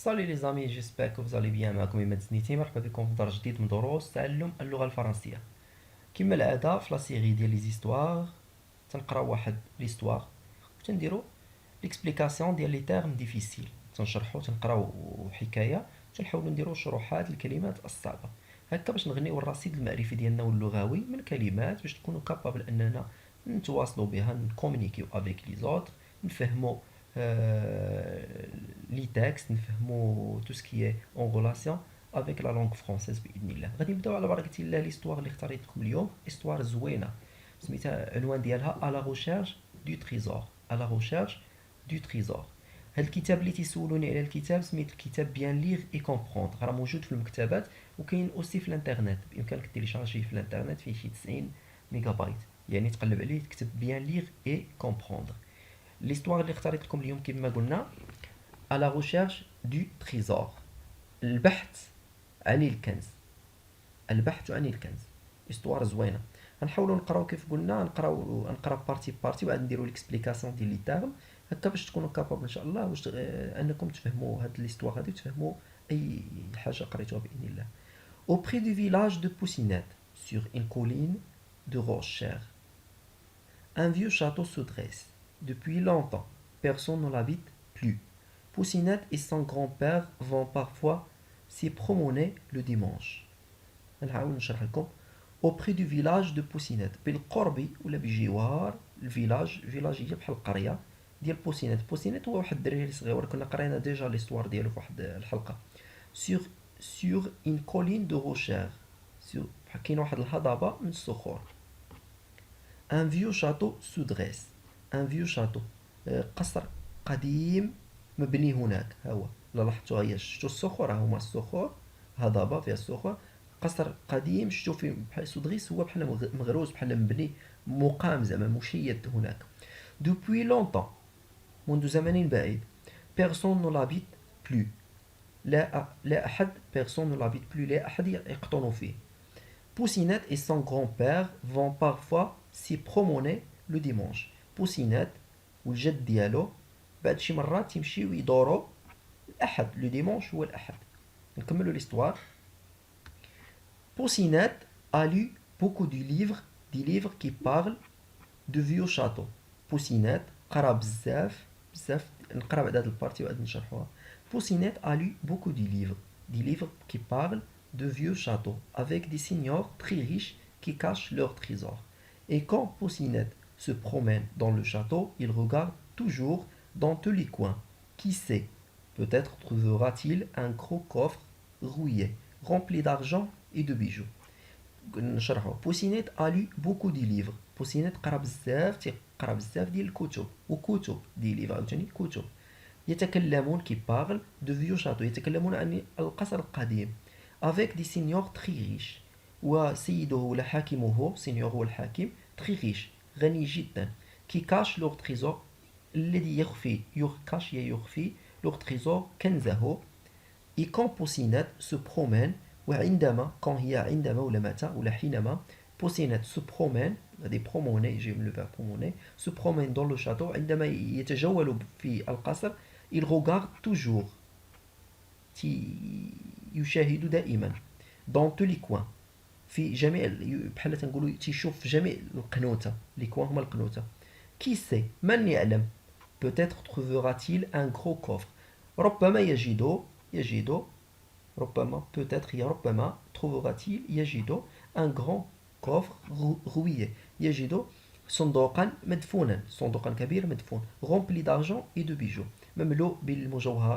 Salut les amis, j'espère que vous allez bien. معكم إماد سنيتي، مرحبا بكم في درس جديد من دروس تعلم اللغة الفرنسية. كما العادة في لا سيري ديال لي زيستوار تنقراو واحد ليستوار وتنديرو ليكسبليكاسيون ديال لي تيرم ديفيسيل، تنشرحو تنقراو حكاية تنحاولو نديرو شروحات الكلمات الصعبة، هكا باش نغنيو الرصيد المعرفي ديالنا واللغوي من كلمات باش تكونوا كابابل اننا نتواصلوا بها، نكومونيكيو افيك لي زوتر، نفهموا لي تكست، نفهموا تو سكي اون غولاسيون افيك لا لونغ فرونسيز باذن الله. غادي نبداو على بركه الله. ليستوار اللي اختاريت لكم اليوم استوار زوينه، سميتها العنوان ديالها على روشيرش دو تريزور، على روشيرش دو تريزور. هاد الكتاب اللي تيسولوني على الكتاب سميت الكتاب بيان ليغ اي كومبروندر، راه موجود في المكتبات وكاين اوسي في الانترنت، بامكانك تيليشارجيه في الانترنت، فيه شي 90 ميجا بايت، يعني تقلب عليه تكتب بيان ليغ اي كومبروندر. ليستوار اللي اختاريت لكم اليوم كما قلنا على روشيرش دو تريزور، البحث عن الكنز، البحث عن الكنز. استوار زوينه. غنحاولوا نقراو كيف قلنا، نقرا بارتي بارتي وعاد نديروا ليكسبليكاسيون ديال لي تيرم، هكا باش تكونوا كابابل ان شاء الله واش انكم تفهموا هاد ليستوار هادي وتفهموا اي حاجه قريتوها باذن الله. Au près du village de Poussinette, sur une colline de rochers, un vieux château se dresse. Depuis longtemps, personne ne l'habite plus. Poussinette et son grand-père vont parfois s'y promener le dimanche. نحاول نشرح لكم. auprès du village de Poussinette، بالقرب ولا بجوار الفيلاج، فيلاج هي بحال القريه ديال بوسينات. بوسينات هو واحد الدراري صغير، كنا قرينا ديجا ليستوار ديالو في واحد الحلقه. sur sur une colline de rochers، كاين واحد الهضبه من الصخور. un vieux château se dresse، un vieux château، قصر قديم مبني هناك. ها هو لا لاحظتوا، هي شفتوا الصخور، ها هما الصخور، هضبه فيها الصخور، قصر قديم شفتوا فيه بحال سودغيس، هو بحال مغروس، بحال مبني مقام زعما مشيد هناك. depuis longtemps، منذ زمن بعيد. personne ne l'habite plus، لا أحد، personne ne l'habite plus، لا أحد يقطن فيه. Poussinette et son grand-père vont parfois s'y promener le dimanche. Poussinette والجد ديالو بعد شي مرات تيمشيو يدوروا الأحد، لو ديمونش هو الأحد. نكملوا l'histoire. Poussinette a lu beaucoup de livres, des livres qui parlent de vieux châteaux. Poussinette قرا بزاف بزاف، نقرا بعد هاد البارتي وعاد نشرحوها. Poussinette a lu beaucoup de livres, des livres qui parlent de vieux châteaux, avec des seigneurs très riches qui cachent leurs trésors. Et quand Poussinette se promène dans le château, il regarde toujours dans tous les coins. Qui sait, peut-être trouvera-t-il un gros coffre rouillé, rempli d'argent et de bijoux. نشرحو. Poussinette a lu beaucoup de livres. Poussinette قرا بزاف، تيقرا بزاف ديال الكتب، وكتب دي ليفر عاوتاني كتب. يتكلمون كي بارل دو فيو شاتو، يتكلمون عن القصر القديم. avec des seigneurs très riches، وسيده ولا حاكمه، سينيور هو الحاكم، très riche غني جدا. qui cache leur trésor، الذي يخفي، يكاش يخفي، leur trésor كنزه. et quand Poussinette se promène، وعندما، quand هي عندما ولا متى ولا حينما، Poussinette se promène، غادي بروموني يجي من لو فيرب بروموني، se promène dans le château، عندما يتجول في القصر. il regarde toujours، يشاهد دائما. dans tous les coins، في جميع، بحال تنقولوا تيشوف في جميع القنوته، لي كوان هما القنوته. qui sait، من يعلم، peut-être trouvera-t-il un gros coffre، ربما يجد، ربما peut-être هي ربما، trouvera-t-il يجد un grand coffre rouillé، يجد صندوقا مدفونا، صندوقا كبير مدفون، rempli d'argent et de bijoux، مملوء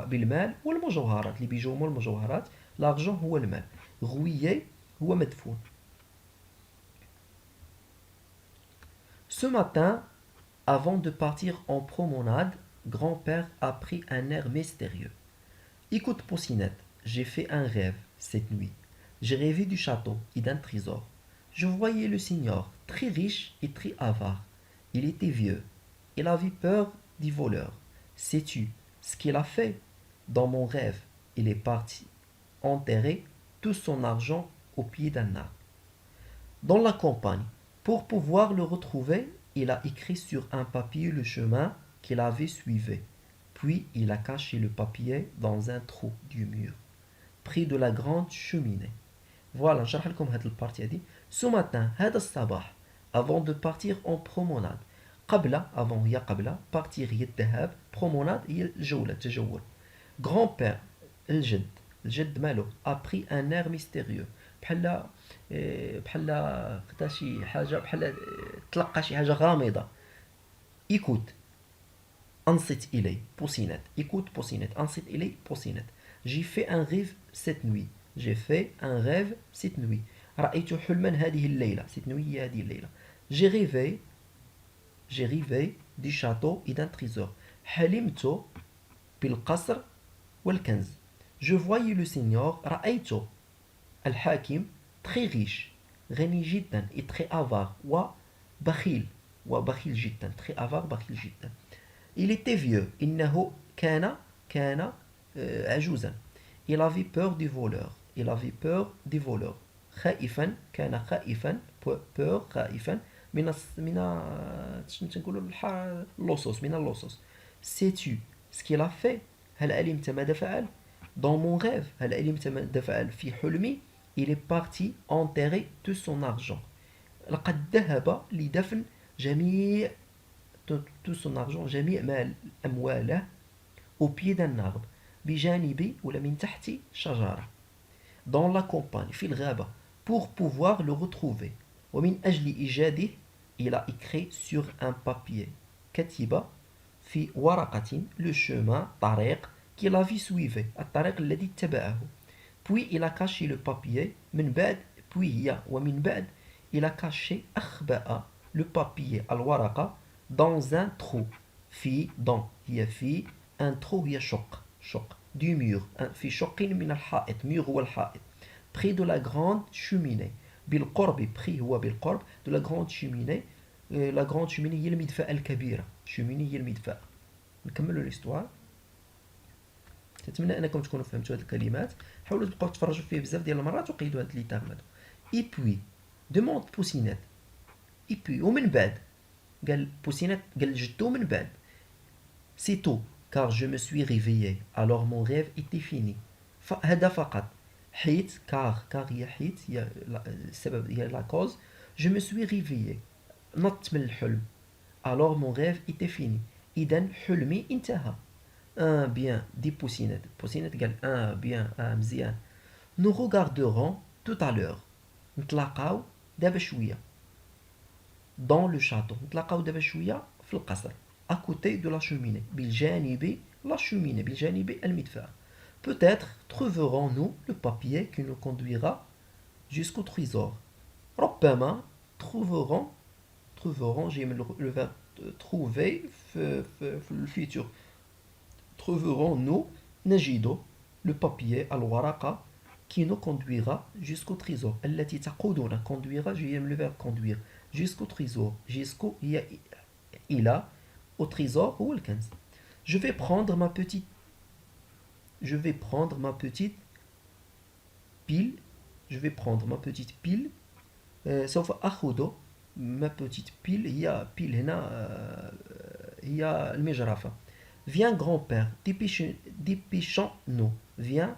بالمال والمجوهرات. لي بيجو هما المجوهرات، l'argent هو المال، rouillé هو مدفون. Ce matin, avant de partir en promenade, grand-père a pris un air mystérieux. Écoute Poussinette, j'ai fait un rêve cette nuit. J'ai rêvé du château et d'un trésor. Je voyais le seigneur, très riche et très avare. Il était vieux. Il avait peur des voleurs. Sais-tu ce qu'il a fait? Dans mon rêve, il est parti enterrer tout son argent au pied d'un arbre. Dans la campagne, pour pouvoir le retrouver, il a écrit sur un papier le chemin qu'il avait suivi. Puis il a caché le papier dans un trou du mur, près de la grande cheminée. Voilà, نشرح لكم هذه البارتي هذه. Ce matin, هذا الصباح, avant de partir en promenade. avant هي قبل, partir هي الذهاب, promenade هي الجولة, التجول. Grand-père, الجد, الجد ماله, a pris un air mystérieux. بحال خدا شي حاجة, بحال تلقى شي حاجة غامضة. Écoute, انصت إلي, بوسينات. Écoute, بوسينات, انصت إلي, بوسينات. J'ai fait un rêve cette nuit. J'ai fait un rêve cette nuit. رأيت حلما هذه الليلة. Cette nuit هي هذه الليلة. J'ai rêvé du château et d'un trésor. حلمت بالقصر والكنز. Je voyais le Seigneur. رأيت الحاكم très riche, غني جدا, et très avare, وبخيل جدا, très avare, بخيل جدا. Il était vieux. إنه كان عجوزا. Il avait peur des voleurs. Il avait peur des voleurs. خائفا, كان خائفا, peur, خائفا, من اللصوص, من اللصوص. Sais-tu ce qu'il a fait? هل علمت ماذا فعل? Dans mon rêve, هل علمت ماذا فعل في حلمي? Il est parti enterrer tout son argent. لقد ذهب لدفن جميع tout son argent, جميع مال أمواله, au pied d'un arbre, بجانب ولا من تحت شجرة. Dans la campagne, في الغابة, pour pouvoir le retrouver. ومن أجل إيجاده, il a écrit sur un papier. كتب في ورقة le chemin, طريق, qu'il avait suivi, الطريق الذي اتبعه. Puis il a caché le papier, من بعد, puis هي ومن بعد, il a caché, أخبأ le papier, الورقة, dans un trou. هي في un trou هي شق du mur, في شق من الحائط, mur هو الحائط, près de la grande cheminée. بالقرب, près هو بالقرب, de la grande cheminée. La grande cheminée هي المدفأة الكبيرة. cheminée هي المدفأة. نكملوا l'histoire. نتمنى انكم تكونوا فهمتوا هذه الكلمات. حاولوا تبقاو تفرجوا فيه بزاف ديال المرات وقيدوا هاد لي تيرم هادو. اي بوي demande بوسينات. اي بوي ومن بعد, قال بوسينات, قال جدو من بعد. C'est tout, car je me suis réveillé. Alors mon rêve était fini. هذا فقط. حيت, car هي حيت, هي السبب, هي la cause. Je me suis réveillé. نطت من الحلم. Alors mon rêve était fini. إذن حلمي انتهى. Bien, dit Poussinet. Poussinet قال bien, مزيان. Nous regarderons tout à l'heure. نتلاقاو دابا شوية. Dans le château. نتلاقاو دابا شوية في القصر. À côté de la cheminée. بالجانب, la cheminée. بالجانب المدفأة. Peut-être trouverons-nous le papier qui nous conduira jusqu'au trésor. ربما trouverons, j'ai mis le verbe trouver في le futur. Trouverons-nous نجد le papier, الورقة, qui nous conduira jusqu'au trésor. التي تقودنا, conduira, j'ai mis le verbe conduire, jusqu'au trésor. Jusqu'au هي إلى, au trésor ou le 15. Je vais prendre ma petite pile. Je vais prendre ma petite pile. سوف أخذ ma petite pile. هي pile هنا هي المجرفة. Viens grand-père, dépêchons-nous. Viens,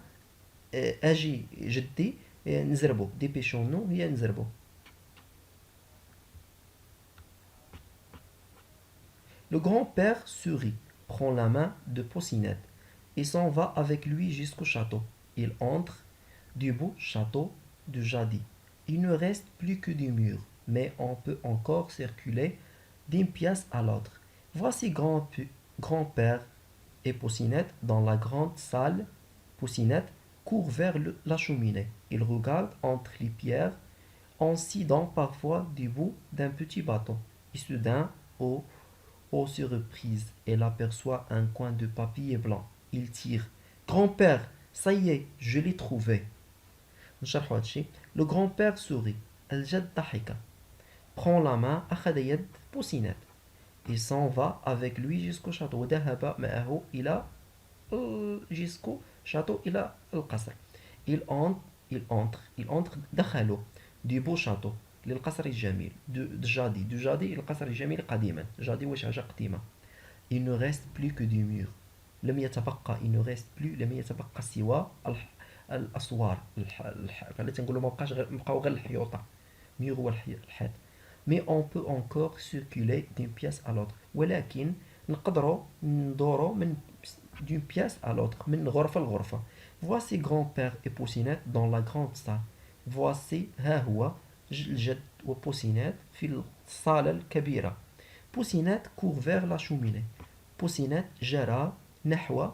أجي جدي, نزربو. Dépêchons-nous هي نزربو. Le grand-père sourit, prend la main de Poussinet et s'en va avec lui jusqu'au château. Il entre du beau château de Jadi. Il ne reste plus que des murs, mais on peut encore circuler d'une pièce à l'autre. Voici grand-père et Poussinet dans la grande salle. Poussinet court vers la cheminée. Il regarde entre les pierres en s'aidant parfois du bout d'un petit bâton. Et soudain, aux surprises, elle aperçoit un coin de papier blanc. Il tire. Grand-père, ça y est, je l'ai trouvé. نشرحوا هادشي. Le grand-père sourit. الجد ضحك. Prend la main, أخذ يد بوسينات. Il s'en va avec lui jusqu'au château. وذهب معه إلى jusqu'au château, إلى القصر. Il entre, دخلوا du beau château للقصر الجميل. du جادي القصر الجميل قديما. جادي واش حاجة قديمة. Il ne reste plus que du mur. لم يتبقى il ne reste plus لم يتبقى سوى الأسوار بحال تنقولوا ما بقاش غير بقاو غير الحيوطة ميور هو الحيط mais on peut encore circuler d'une pièce à l'autre ولكن نقدروا ندوروا من d'une pièce à l'autre من غرفة لغرفة voici grand-père et Poucinette dans la grande salle voici ها هو الجد وبوسينات في الصالة الكبيرة بوسينات court vers la cheminée بوسينات جرى نحو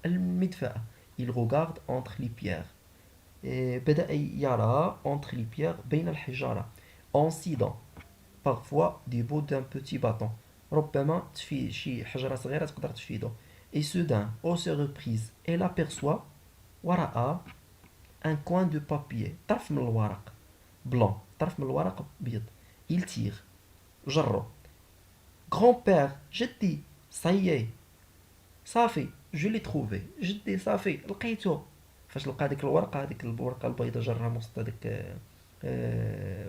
المدفأة il regarde entre les pierres بدأ يرى entre les pierres بين الحجارة en sidant parfois du bout d'un petit bâton ربما تفيد شي حجرة صغيرة تقدر تفيدو et soudain aux surprises elle aperçoit ورأى un coin de papier طرف من الورق blanc طرف من الورق بيض il tire جرو grand-père جدي ça y est صافي جو لي تروفي جدي صافي لقيتو فاش لقى ديك الورقه البيضاء جرها من وسط هذيك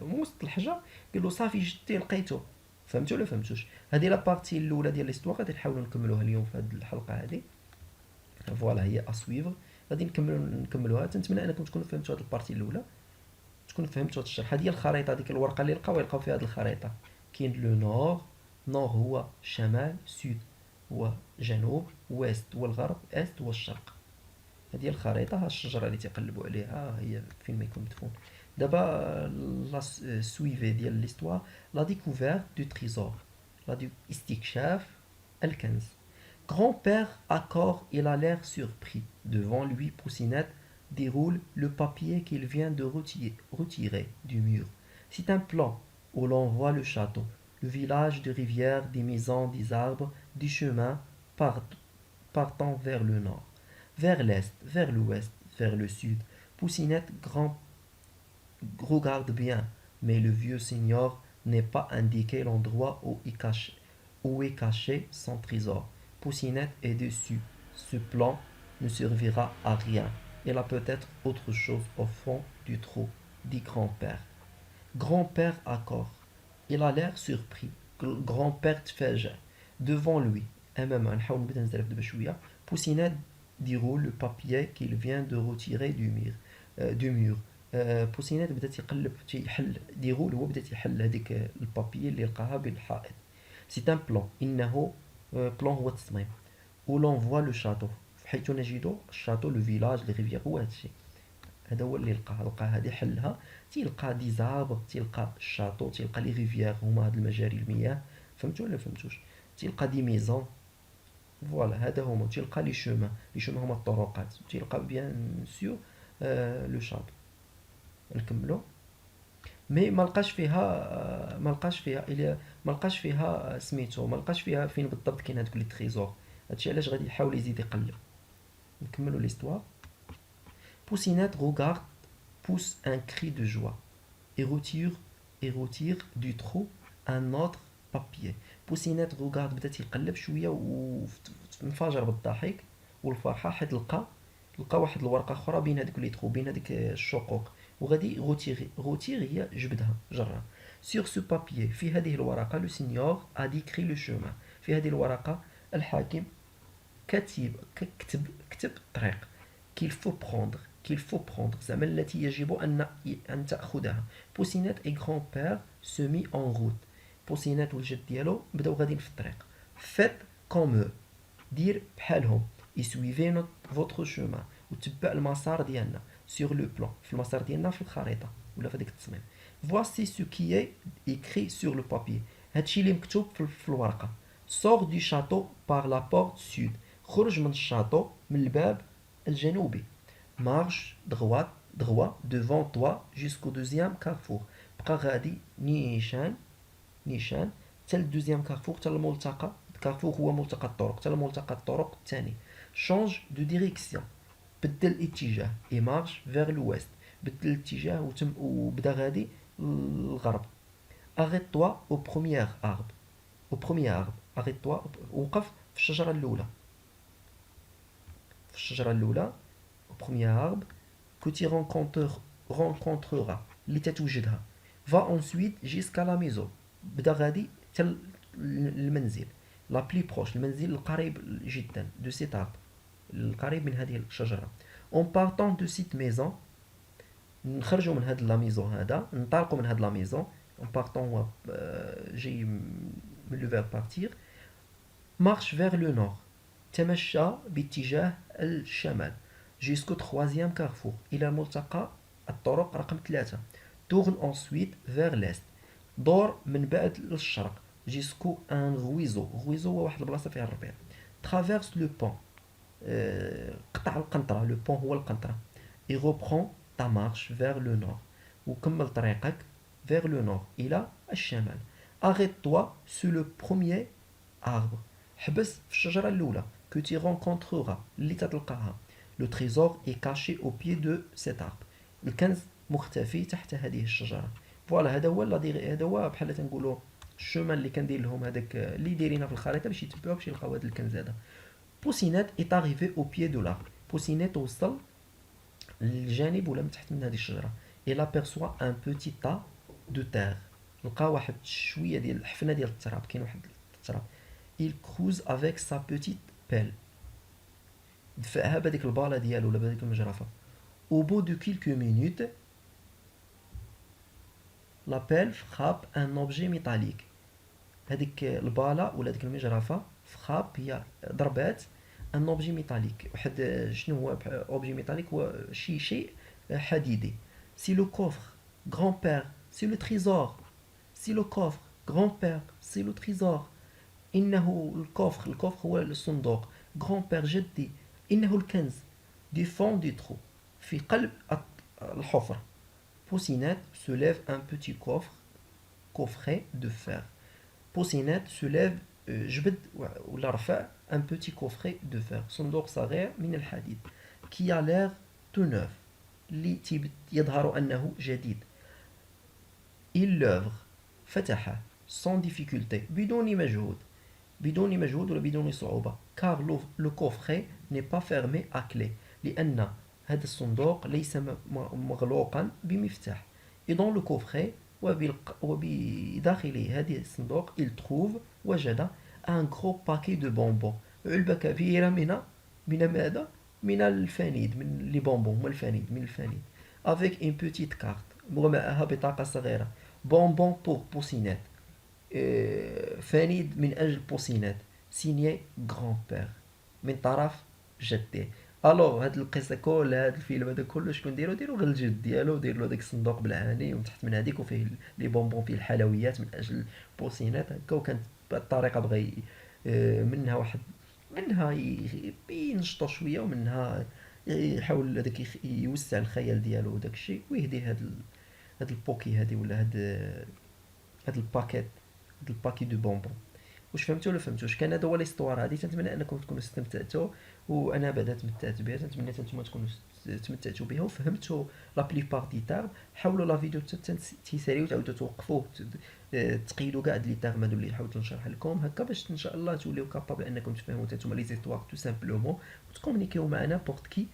من وسط الحجر قال له صافي جدي لقيتو فهمتوا ولا فهمتوش هذه لا بارتي الاولى ديال ليستوار غادي نحاولوا نكملوها اليوم في هذه الحلقه هذه فوالا هي اسويفر غادي نكملوها تنتمنى انكم تكونوا فهمتوا هذه البارتي الاولى تكونوا فهمتوا هذا الشرح هذه هي الخريطه ديك الورقه اللي يلقاو فيها هذه الخريطه كاين لو نور هو شمال سود هو جنوب ويست هو الغرب است هو الشرق هذه هي الخريطه ها الشجره اللي تيقلبوا عليها هي فين ما يكون مدفون دابا لا سويفي ديال ليستوار لا ديكوفيرت دو تريزور استكشاف الكنز grand-père accord il a l'air surpris devant lui Poucinette déroule le papier qu'il vient de retirer du mur c'est un plan où l'on voit le château le village de rivières des maisons des arbres des chemins partant vers le nord vers l'est vers l'ouest vers le sud Poucinette regarde bien mais le vieux seigneur n'est pas indiqué l'endroit où est caché son trésor Poucinette est déçue. Ce plan ne servira à rien. Il a peut-être autre chose au fond du trou, dit grand-père. Grand-père accord. Il a l'air surpris. Grand-père تفاجأ. Devant lui, نحاول نبدا نزرف دابا شويه. Poucinette déroule le papier qu'il vient de retirer du mur. بوسينات بدا تيقلب تيحل ديرول هو بدا تيحل هذيك البابيي اللي لقاها بالحائط سي ان بلان انه بلان هو التصميم و لون فوا لو شاتو حيث نجد الشاتو لو فيلاج لي ريفيير هو هادشي هذا هو اللي لقى هذه حلها تيلقى دي زابر تيلقى الشاتو تيلقى لي ريفيير هما هاد المجاري المياه فهمتوا ولا فهمتوش تيلقى دي ميزون فوالا هذا هما تيلقى لي شومان هما الطرقات تيلقى بيان سور لو شاتو نكملو مي ما لقاش فيها سميتو ما لقاش فيها فين بالضبط كاين هذوك لي تريزور هادشي علاش غادي يحاول يزيد يقلب نكملو ليستوار Poucinette regarde pousse un cri de joie et retire du trou un autre papier Poucinette regarde بدا تيقلب شويه وانفجر بالضحك والفرحه حيت لقى واحد الورقه اخرى بين هذوك لي ترو بين هذيك الشقوق وغادي روتير هي جبدها جرها sur ce papier في هذه الورقة le seigneur a décrit le chemin في هذه الورقة الحاكم كتب الطريق qu'il faut prendre زعما التي يجب أن تأخذها Poucinette et grand-père se mit en route Poucinette والجد ديالو بداو غاديين في الطريق faites comme eux دير بحالهم et suivez votre chemin وتبع المسار ديالنا sur le plan في المسار ديالنا في الخريطة ولا في هذيك التصميم voici ce qui est écrit sur le papier هادشي اللي مكتوب في الورقة sors du château par la porte sud خرج من الشاطو من الباب الجنوبي marche droit devant toi jusqu'au deuxième carrefour بقى غادي نيشان حتى الدوزيام كارفور حتى الملتقى كارفور هو ملتقى الطرق حتى الملتقى الطرق الثاني change de direction بدل الاتجاه et marche vers l'ouest بدل الاتجاه وبدا غادي للغرب arrête-toi au premier arbre arrête-toi وقف في الشجرة الأولى au premier arbre que tu rencontreras اللي تتوجدها va ensuite jusqu'à la maison بدا غادي حتى المنزل la plus proche المنزل القريب جدا de cet arbre القريب من هذه الشجرة. en partant de cette maison نخرجوا من هاد لا ميزون هذا ننطلقوا من هاد لا ميزون en partant هو جاي من لو فيرب partir marche vers le nord تمشى باتجاه الشمال jusqu'au troisième carrefour إلى ملتقى الطرق رقم 3 tourne ensuite vers l'est دور من بعد للشرق jusqu'au un ruisseau هو واحد البلاصة فيها الربيع traverse le pont قطع القنطرة لو بون هو القنطرة et reprend ta marche vers le nord وكمل طريقك vers le nord إلى الشمال arrête-toi sur le premier arbre حبس في الشجرة الأولى que tu rencontreras اللي تتلقاها le trésor est caché au pied de cet arbre الكنز مختفي تحت هذه الشجرة فوالا هذا هو هذا هو بحال تنقولوا الشومان اللي كندير لهم هذاك اللي دايرينها في الخريطة باش يتبعوا باش يلقاو هذا الكنز هذا بوسينات est arrivé au pied de l'arbre بوسينات وصل للجانب ولا من تحت من هذه الشجرة il aperçoit un petit tas de terre لقى واحد شوية ديال الحفنة ديال التراب كاين واحد التراب il creuse avec sa petite pelle دفعها بهذيك البالة ديالو ولا بهذيك المجرفة au bout de quelques minutes la pelle frappe un objet métallique هذيك البالة ولا هذيك المجرفة frappe هي ضربات ان اوبجي ميتاليك واحد شنو هو اوبجي ميتاليك هو شيء حديدي سي لو كوفر غران بير سي لو تريزور سي لو كوفر غران بير سي لو تريزور انه الكوفر هو الصندوق غران بير جدي انه الكنز دي فون دي ترو في قلب الحفر بوسينات سوليف ان بوتي كوفر coffret de fer بوسينات سوليف جبد ولا رفع un petit coffret de fer صندوق صغير من الحديد qui a l'air tout neuf اللي يظهر أنه جديد il l'ouvre فتحه sans difficulté بدون مجهود ولا بدون صعوبة car le coffret n'est pas fermé à clé لأن هذا الصندوق ليس مغلوقا بمفتاح et dans le coffret وبداخل هذه الصندوق il trouve وجد un gros paquet de bonbons علبة كبيرة من ماذا؟ من الفانيد من لي بونبون من الفانيد avec une petite carte ومعها بطاقة صغيرة bonbon pour بوسينات فانيد من أجل بوسينات سينيي grand-père من طرف جدي الوغ هاد القصه كلها هاد الفيلم هذا كله شكون ديرو غير الجد ديالو دير له داك الصندوق بالعاني ومن تحت من هذيك وفيه لي بونبون فيه الحلويات من اجل بوسينات هكا وكانت بهاد الطريقه بغى منها واحد منها ينشطو شويه ومنها يحاول هذاك يوسع الخيال ديالو وداك الشيء ويهدي هاد البوكي هادي ولا هاد الباكيت هاد الباكي دو بونبون واش فهمتوا ولا فهمتوش كان هذا هو ليستوار هذه تنتمنى انكم تكونوا استمتعتوا وانا بعدا تمتعت بها تنتمنى نتوما تكونوا تمتعتوا بها وفهمتوا لا بليبار دي تاغ حاولوا لا فيديو تيساليو تعاودوا توقفوه تقيدوا كاع لي تاغ هادو اللي حاولت نشرح لكم هكا باش ان شاء الله توليو كابابل انكم تفهموا نتوما لي زيستوار تو سامبلومون وتكومونيكيو مع نابورت كي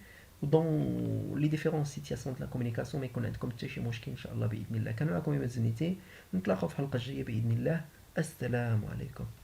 دون لي ديفيرون سيتياسيون دو لا كومونيكاسيون ما يكون عندكم حتى شي مشكل ان شاء الله باذن الله كان معكم ايمن زنيتي نتلاقاو في الحلقه الجايه باذن الله السلام عليكم